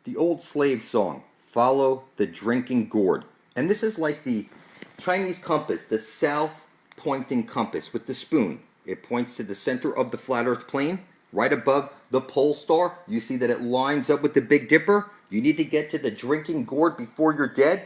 the old slave song, follow the drinking gourd. And this is like the Chinese compass, the south pointing compass with the spoon. It points to the center of the flat earth plane, right above the pole star. You see that it lines up with the Big Dipper. You need to get to the drinking gourd before you're dead.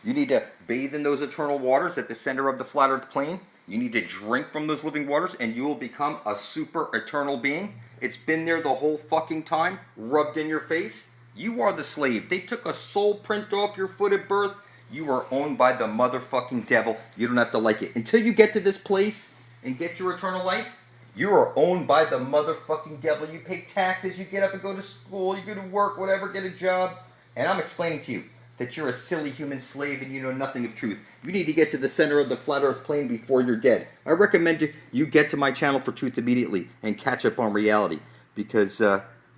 You need to bathe in those eternal waters at the center of the flat earth plane. You need to drink from those living waters and you will become a super eternal being. It's been there the whole fucking time, rubbed in your face. You are the slave. They took a soul print off your foot at birth. You are owned by the motherfucking devil. You don't have to like it. Until you get to this place and get your eternal life, you are owned by the motherfucking devil. You pay taxes, you get up and go to school, you go to work, whatever, get a job. And I'm explaining to you that you're a silly human slave and you know nothing of truth. You need to get to the center of the flat earth plane before you're dead. I recommend you get to my channel for truth immediately and catch up on reality. Because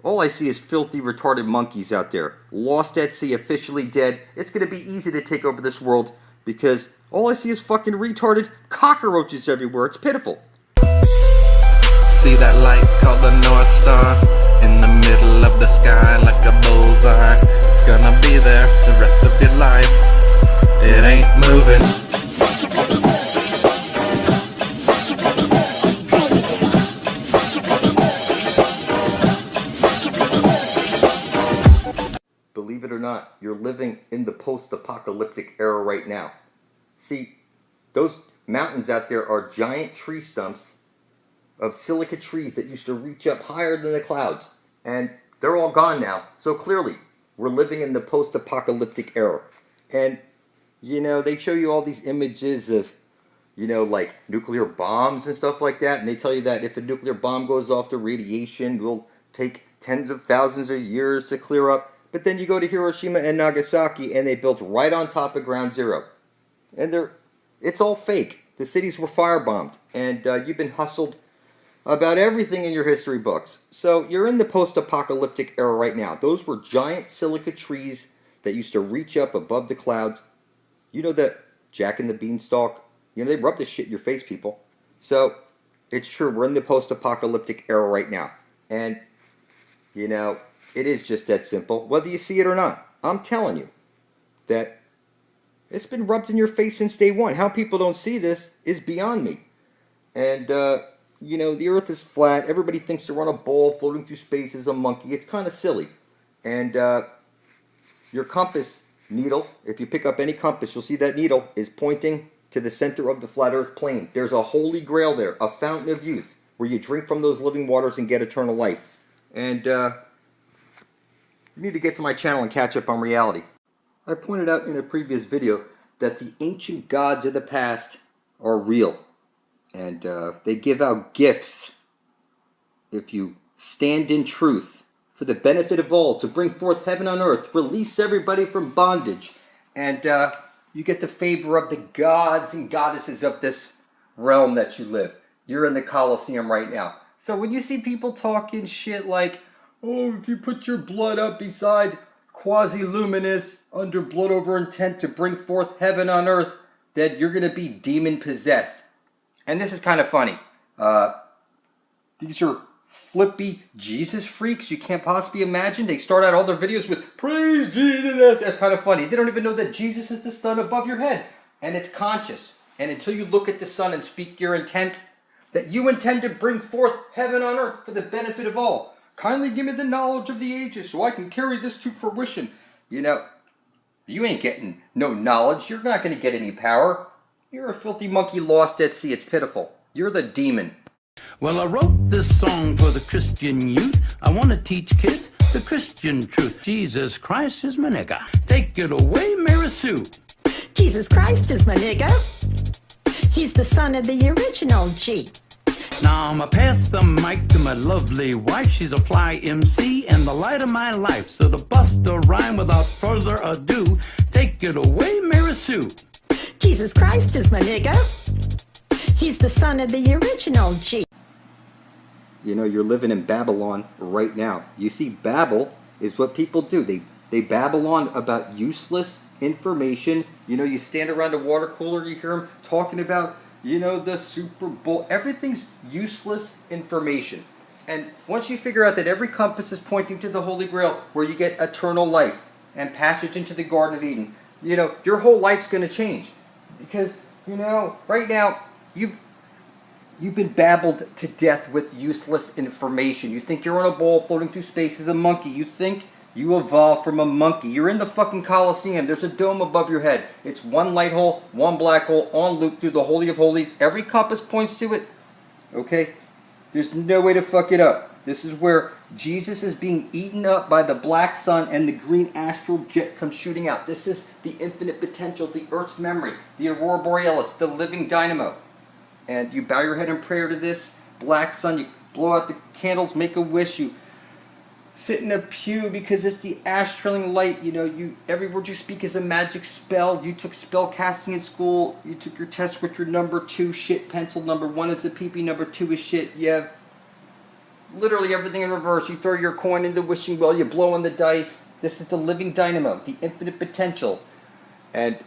all I see is filthy, retarded monkeys out there. Lost at sea, officially dead. It's going to be easy to take over this world because all I see is fucking retarded cockroaches everywhere. It's pitiful. See that light called the North Star in the middle of the sky like a bullseye. It's gonna be there the rest of your life. It ain't moving. Believe it or not, you're living in the post-apocalyptic era right now. See, those mountains out there are giant tree stumps of silica trees that used to reach up higher than the clouds. And they're all gone now. So clearly, we're living in the post-apocalyptic era. And, you know, they show you all these images of, you know, like nuclear bombs and stuff like that. And they tell you that if a nuclear bomb goes off, the radiation will take tens of thousands of years to clear up. But then you go to Hiroshima and Nagasaki and they built right on top of ground zero. And it's all fake. The cities were firebombed. And you've been hustled about everything in your history books. So you're in the post-apocalyptic era right now. Those were giant silica trees that used to reach up above the clouds. You know that Jack and the Beanstalk? You know, they rub this shit in your face, people. So it's true. We're in the post-apocalyptic era right now. And, you know, it is just that simple. Whether you see it or not. I'm telling you that it's been rubbed in your face since day one. How people don't see this is beyond me. And, you know, the earth is flat. Everybody thinks they're on a ball floating through space as a monkey. It's kind of silly. And your compass needle, if you pick up any compass, you'll see that needle is pointing to the center of the flat earth plane. There's a holy grail there, a fountain of youth, where you drink from those living waters and get eternal life. And you need to get to my channel and catch up on reality. I pointed out in a previous video that the ancient gods of the past are real. And they give out gifts if you stand in truth for the benefit of all, to bring forth heaven on earth, release everybody from bondage. And you get the favor of the gods and goddesses of this realm that you live. You're in the Colosseum right now. So when you see people talking shit like, oh, if you put your blood up beside QuasiLuminous under blood over intent to bring forth heaven on earth, then you're going to be demon possessed. And this is kind of funny. These are flippy Jesus freaks you can't possibly imagine. They start out all their videos with, praise Jesus. That's kind of funny. They don't even know that Jesus is the sun above your head. And it's conscious. And until you look at the sun and speak your intent, that you intend to bring forth heaven on earth for the benefit of all. Kindly give me the knowledge of the ages so I can carry this to fruition. You know, you ain't getting no knowledge. You're not going to get any power. You're a filthy monkey lost at sea. It's pitiful. You're the demon. Well, I wrote this song for the Christian youth. I want to teach kids the Christian truth. Jesus Christ is my nigga. Take it away, Mary Sue. Jesus Christ is my nigga. He's the son of the original G. Now I'ma pass the mic to my lovely wife. She's a fly MC and the light of my life. So to bust a rhyme without further ado, take it away, Mary Sue. Jesus Christ is my nigga. He's the son of the original G. You know, you're living in Babylon right now. You see, Babble is what people do. They babble on about useless information. You know, you stand around a water cooler, you hear them talking about, you know, the Super Bowl. Everything's useless information. And once you figure out that every compass is pointing to the Holy Grail, where you get eternal life and passage into the Garden of Eden, you know, your whole life's going to change. Because, you know, right now, you've been babbled to death with useless information. You think you're on a ball floating through space as a monkey. You think you evolved from a monkey. You're in the fucking Colosseum. There's a dome above your head. It's one light hole, one black hole, on loop through the Holy of Holies. Every compass points to it. Okay? There's no way to fuck it up. This is where Jesus is being eaten up by the black sun and the green astral jet comes shooting out. This is the infinite potential, the Earth's memory, the aurora borealis, the living dynamo. And you bow your head in prayer to this black sun. You blow out the candles, make a wish. You sit in a pew because it's the ash-trailing light. You know, every word you speak is a magic spell. You took spell casting in school. You took your test with your number 2 shit pencil. Number 1 is a pee-pee. Number 2 is shit. You have literally everything in reverse. You throw your coin in the wishing well. You blow on the dice. This is the living dynamo, the infinite potential. And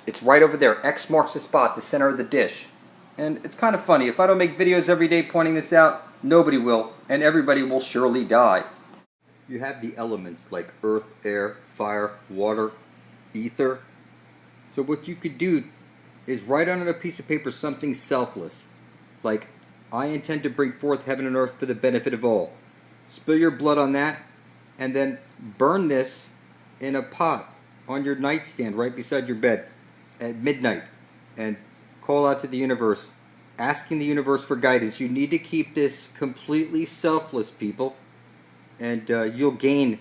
it's right over there. X marks the spot, the center of the dish. And it's kind of funny. If I don't make videos every day pointing this out, nobody will, and everybody will surely die. You have the elements like earth, air, fire, water, ether. So what you could do is write on a piece of paper something selfless, like, I intend to bring forth heaven and earth for the benefit of all. Spill your blood on that, and then burn this in a pot on your nightstand right beside your bed at midnight, and call out to the universe, asking the universe for guidance. You need to keep this completely selfless, people, and you'll gain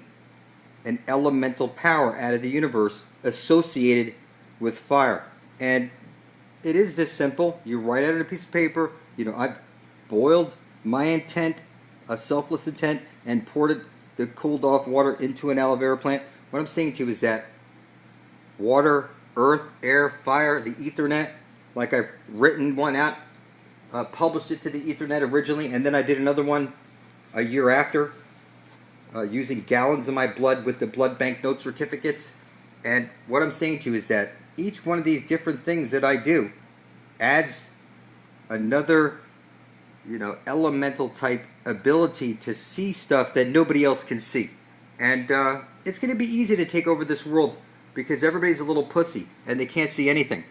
an elemental power out of the universe associated with fire. And it is this simple. You write out on a piece of paper, you know, I've boiled my intent, a selfless intent, and poured the cooled off water into an aloe vera plant. What I'm saying to you is that water, earth, air, fire, the Ethernet, like I've written one out, published it to the Ethernet originally, and then I did another one a year after, using gallons of my blood with the blood bank note certificates. And what I'm saying to you is that each one of these different things that I do adds another, you know, elemental type ability to see stuff that nobody else can see. And it's going to be easy to take over this world because everybody's a little pussy and they can't see anything.